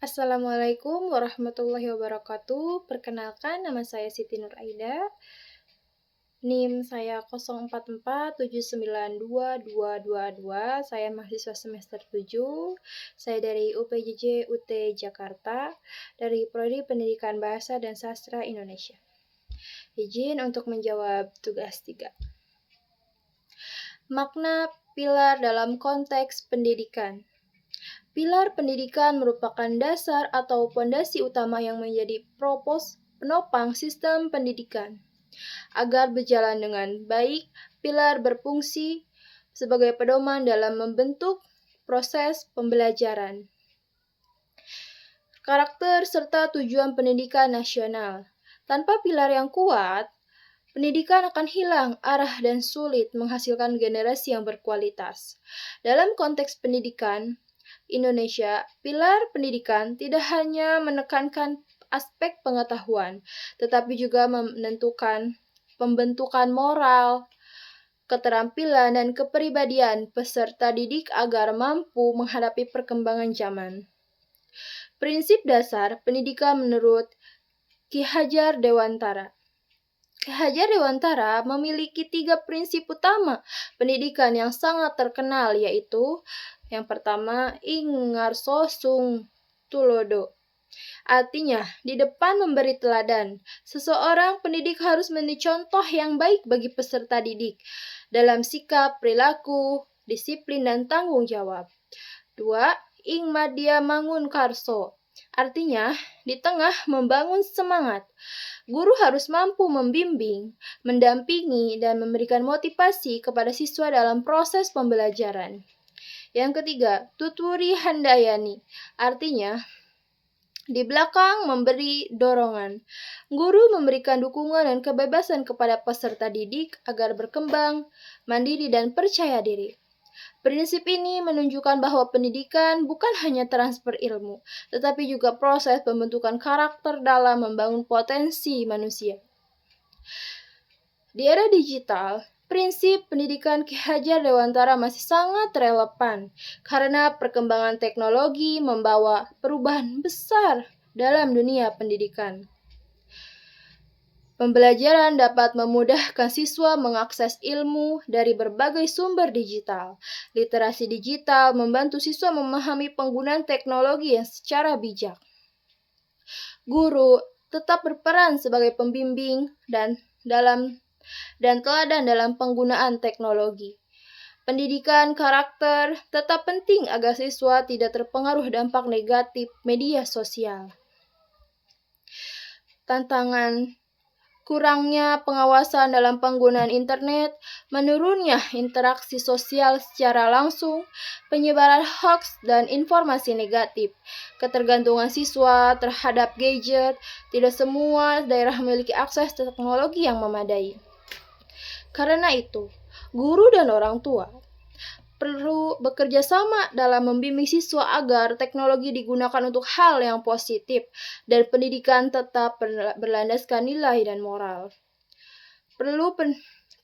Assalamualaikum warahmatullahi wabarakatuh. Perkenalkan, nama saya Siti Nuraida. NIM saya 0447922222. Saya mahasiswa semester 7. Saya dari UPJJ UT Jakarta, dari Prodi Pendidikan Bahasa dan Sastra Indonesia. Izin untuk menjawab tugas 3. Makna pilar dalam konteks pendidikan. Pilar pendidikan merupakan dasar atau fondasi utama yang menjadi penopang sistem pendidikan. Agar berjalan dengan baik, pilar berfungsi sebagai pedoman dalam membentuk proses pembelajaran, karakter serta tujuan pendidikan nasional. Tanpa pilar yang kuat, pendidikan akan hilang arah dan sulit menghasilkan generasi yang berkualitas. Dalam konteks pendidikan Indonesia, pilar pendidikan tidak hanya menekankan aspek pengetahuan, tetapi juga menentukan pembentukan moral, keterampilan, dan kepribadian peserta didik agar mampu menghadapi perkembangan zaman. Prinsip dasar pendidikan menurut Ki Hajar Dewantara. Ki Hajar Dewantara memiliki 3 prinsip utama pendidikan yang sangat terkenal, yaitu yang pertama, Ingarso Sung Tulodo. Artinya, di depan memberi teladan. Seseorang pendidik harus menjadi contoh yang baik bagi peserta didik dalam sikap, perilaku, disiplin, dan tanggung jawab. 2. Ing Madya Mangun Karso. Artinya, di tengah membangun semangat. Guru harus mampu membimbing, mendampingi, dan memberikan motivasi kepada siswa dalam proses pembelajaran. Yang ketiga, Tuturi Handayani. Artinya, di belakang memberi dorongan. Guru memberikan dukungan dan kebebasan kepada peserta didik agar berkembang, mandiri, dan percaya diri. Prinsip ini menunjukkan bahwa pendidikan bukan hanya transfer ilmu, tetapi juga proses pembentukan karakter dalam membangun potensi manusia. Di era digital, prinsip pendidikan Ki Hajar Dewantara masih sangat relevan karena perkembangan teknologi membawa perubahan besar dalam dunia pendidikan. Pembelajaran dapat memudahkan siswa mengakses ilmu dari berbagai sumber digital. Literasi digital membantu siswa memahami penggunaan teknologi yang secara bijak. Guru tetap berperan sebagai pembimbing dan teladan dalam penggunaan teknologi. Pendidikan karakter tetap penting agar siswa tidak terpengaruh dampak negatif media sosial. Tantangan kurangnya pengawasan dalam penggunaan internet, menurunnya interaksi sosial secara langsung, penyebaran hoaks dan informasi negatif, ketergantungan siswa terhadap gadget. Tidak semua daerah memiliki akses teknologi yang memadai. Karena itu, guru dan orang tua perlu bekerja sama dalam membimbing siswa agar teknologi digunakan untuk hal yang positif dan pendidikan tetap berlandaskan nilai dan moral.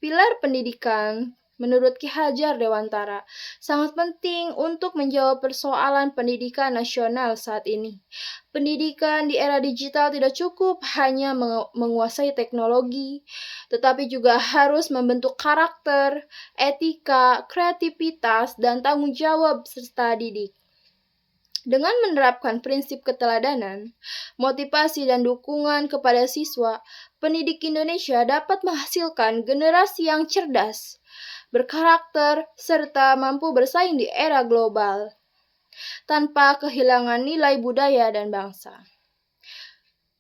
Pilar pendidikan menurut Ki Hajar Dewantara sangat penting untuk menjawab persoalan pendidikan nasional saat ini. Pendidikan di era digital tidak cukup hanya menguasai teknologi, tetapi juga harus membentuk karakter, etika, kreativitas, dan tanggung jawab peserta didik. Dengan menerapkan prinsip keteladanan, motivasi, dan dukungan kepada siswa, pendidik Indonesia dapat menghasilkan generasi yang cerdas, berkarakter, serta mampu bersaing di era global, tanpa kehilangan nilai budaya dan bangsa.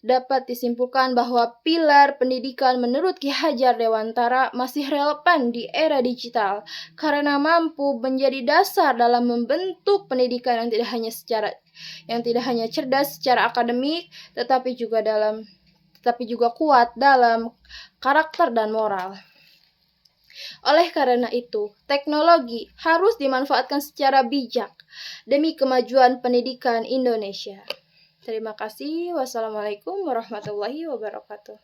Dapat disimpulkan bahwa pilar pendidikan menurut Ki Hajar Dewantara masih relevan di era digital karena mampu menjadi dasar dalam membentuk pendidikan yang tidak hanya cerdas secara akademik, tetapi juga kuat dalam karakter dan moral. Oleh karena itu, teknologi harus dimanfaatkan secara bijak demi kemajuan pendidikan Indonesia. Terima kasih. Wassalamualaikum warahmatullahi wabarakatuh.